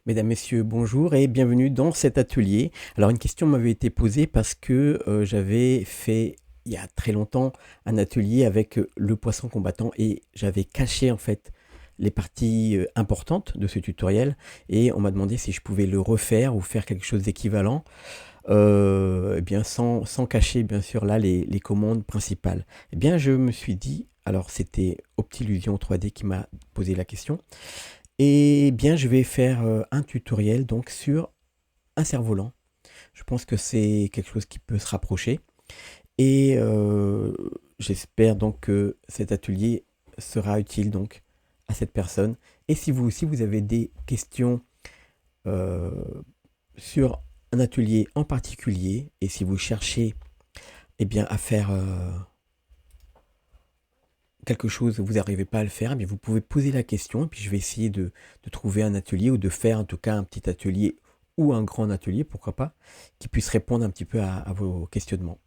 Mesdames, Messieurs, bonjour et bienvenue dans cet atelier. Alors une question m'avait été posée parce que j'avais fait il y a très longtemps un atelier avec le poisson combattant et j'avais caché en fait les parties importantes de ce tutoriel et on m'a demandé si je pouvais le refaire ou faire quelque chose d'équivalent, eh bien sans cacher bien sûr là les commandes principales. Eh bien je me suis dit, alors c'était Optilusion 3D qui m'a posé la question, et bien, je vais faire un tutoriel donc sur un cerf-volant. Je pense que c'est quelque chose qui peut se rapprocher. Et j'espère donc que cet atelier sera utile donc à cette personne. Et si vous aussi vous avez des questions euh, sur un atelier en particulier, et si vous cherchez eh bien, à faire quelque chose, vous n'arrivez pas à le faire, mais vous pouvez poser la question et puis je vais essayer de trouver un atelier ou de faire en tout cas un petit atelier ou un grand atelier, pourquoi pas, qui puisse répondre un petit peu à vos questionnements.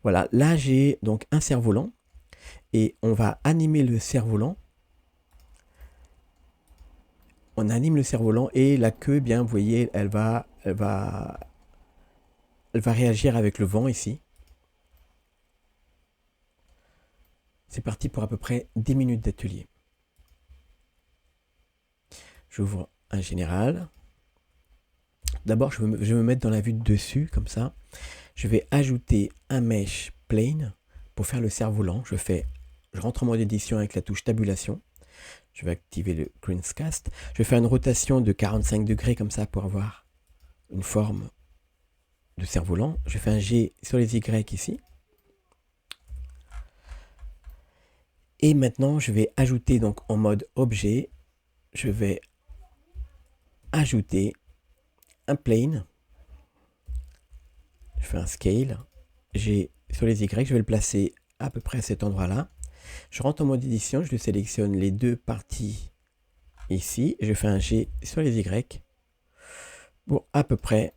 Voilà, là j'ai donc un cerf-volant et on va animer le cerf-volant. On anime le cerf-volant et la queue, eh bien, vous voyez, elle va réagir avec le vent ici. C'est parti pour à peu près 10 minutes d'atelier. J'ouvre un général. D'abord, je vais me mettre dans la vue de dessus, comme ça. Je vais ajouter un mesh plane pour faire le cerf-volant. Je rentre en mode édition avec la touche tabulation. Je vais activer le Greenscast. Je vais faire une rotation de 45 degrés comme ça pour avoir une forme de cerf-volant. Je fais un G sur les Y ici. Et maintenant, je vais ajouter donc en mode objet, je vais ajouter un plane. Je fais un scale. G sur les Y, je vais le placer à peu près à cet endroit-là. Je rentre en mode édition, je sélectionne les deux parties ici. Je fais un G sur les Y pour à peu près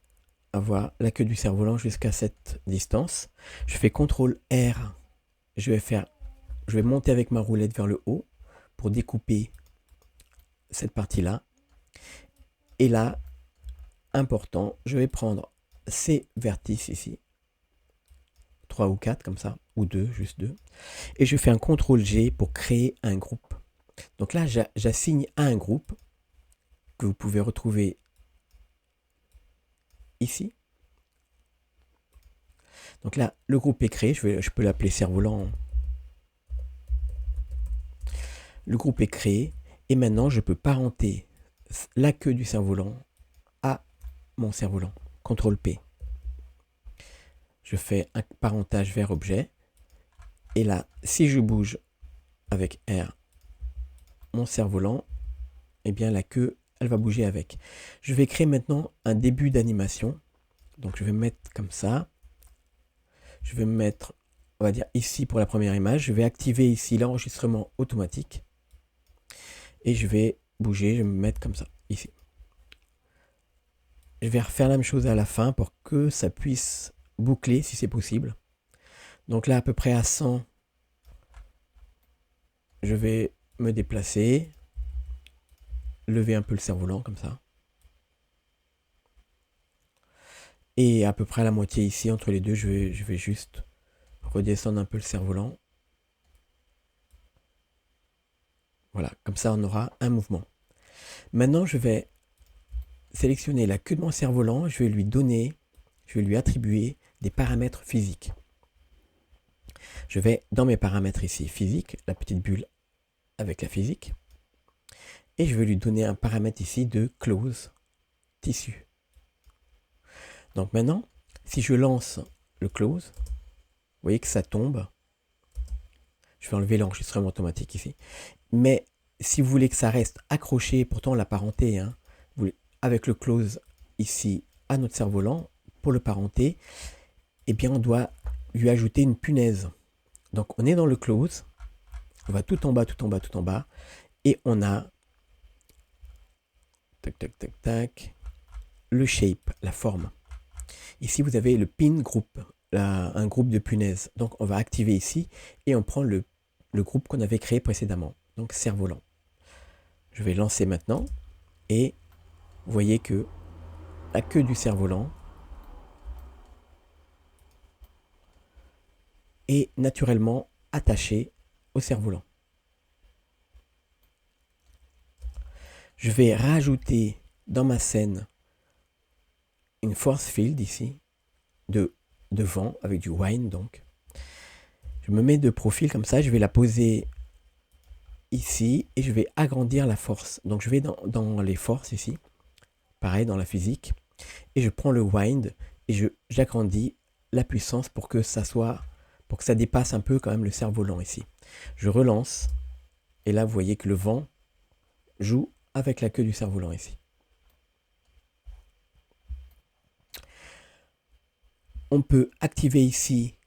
avoir la queue du cerf-volant jusqu'à cette distance. Je fais CTRL R. Je vais monter avec ma roulette vers le haut pour découper cette partie-là. Et là, important, je vais prendre ces vertices ici, 3 ou 4 comme ça, ou 2, juste 2. Et je fais un CTRL G pour créer un groupe. Donc là, j'assigne à un groupe que vous pouvez retrouver ici. Donc là, le groupe est créé, je peux l'appeler cerf-volant. Le groupe est créé et maintenant je peux parenter la queue du cerf-volant à mon cerf-volant. CTRL P. Je fais un parentage vers objet et là, si je bouge avec R mon cerf-volant, eh bien la queue, elle va bouger avec. Je vais créer maintenant un début d'animation. Donc je vais me mettre comme ça. Je vais me mettre, on va dire ici pour la première image. Je vais activer ici l'enregistrement automatique. Et je vais bouger, je vais me mettre comme ça, ici. Je vais refaire la même chose à la fin pour que ça puisse boucler si c'est possible. Donc là, à peu près à 100, je vais me déplacer, lever un peu le cerf-volant comme ça. Et à peu près à la moitié ici, entre les deux, je vais juste redescendre un peu le cerf-volant. Voilà, comme ça on aura un mouvement. Maintenant, je vais sélectionner la queue de mon cerf-volant, je vais lui attribuer des paramètres physiques. Je vais dans mes paramètres ici, physique, la petite bulle avec la physique. Et je vais lui donner un paramètre ici de close tissu. Donc maintenant, si je lance le close, vous voyez que ça tombe. Je vais enlever l'enregistrement automatique ici. Mais si vous voulez que ça reste accroché, pourtant la parenté, hein, avec le close ici à notre cerf-volant, pour le parenter, eh bien on doit lui ajouter une punaise. Donc on est dans le close, on va tout en bas, tout en bas, tout en bas, et on a tac, tac, tac, tac, le shape, la forme. Ici vous avez le pin group, un groupe de punaises. Donc on va activer ici et on prend le groupe qu'on avait créé précédemment. Donc cerf-volant. Je vais lancer maintenant et vous voyez que la queue du cerf-volant est naturellement attachée au cerf-volant. Je vais rajouter dans ma scène une force field ici, de vent, avec du wind donc. Je me mets de profil comme ça, je vais la poser ici et je vais agrandir la force. Donc je vais dans les forces ici, pareil dans la physique, et je prends le wind et j'agrandis la puissance pour que ça dépasse un peu quand même le cerf-volant ici. Je relance et là vous voyez que le vent joue avec la queue du cerf-volant ici. On peut activer ici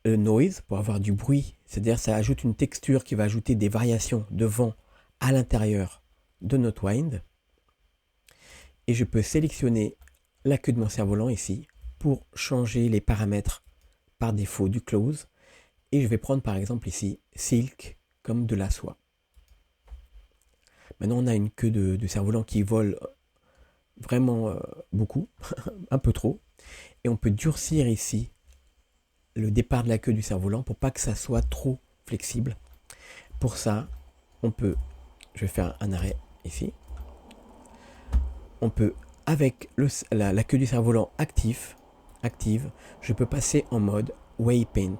le noise pour avoir du bruit, c'est-à-dire ça ajoute une texture qui va ajouter des variations de vent à l'intérieur de notre wind. Et je peux sélectionner la queue de mon cerf-volant ici pour changer les paramètres par défaut du close. Et je vais prendre par exemple ici silk comme de la soie. Maintenant on a une queue de cerf-volant qui vole vraiment beaucoup, un peu trop. Et on peut durcir ici le départ de la queue du cerf-volant pour pas que ça soit trop flexible. Pour ça, je vais faire un arrêt ici. On peut, avec la queue du cerf-volant active, je peux passer en mode Wave Paint.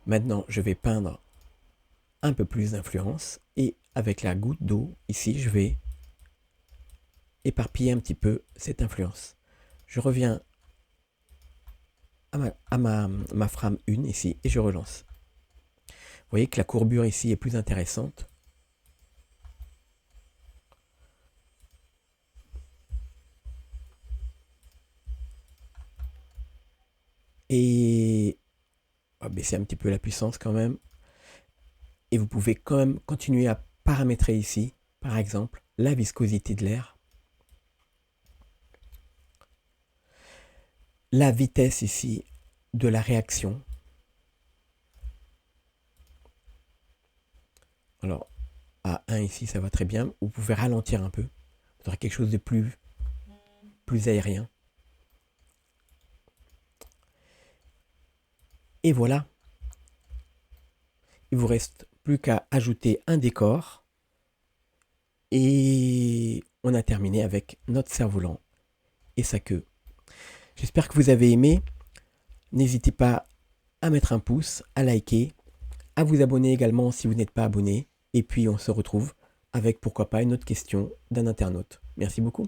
Maintenant, je vais peindre un peu plus d'influence et avec la goutte d'eau, ici, je vais éparpiller un petit peu cette influence. Je reviens à ma frame 1 ici et je relance. Vous voyez que la courbure ici est plus intéressante. Et on va baisser un petit peu la puissance quand même. Et vous pouvez quand même continuer à paramétrer ici, par exemple, la viscosité de l'air. La vitesse ici de la réaction. Alors, à 1 ici, ça va très bien. Vous pouvez ralentir un peu. Vous aurez quelque chose de plus aérien. Et voilà. Il vous reste plus qu'à ajouter un décor. Et on a terminé avec notre cerf-volant et sa queue. J'espère que vous avez aimé. N'hésitez pas à mettre un pouce, à liker, à vous abonner également si vous n'êtes pas abonné. Et puis on se retrouve avec pourquoi pas une autre question d'un internaute. Merci beaucoup.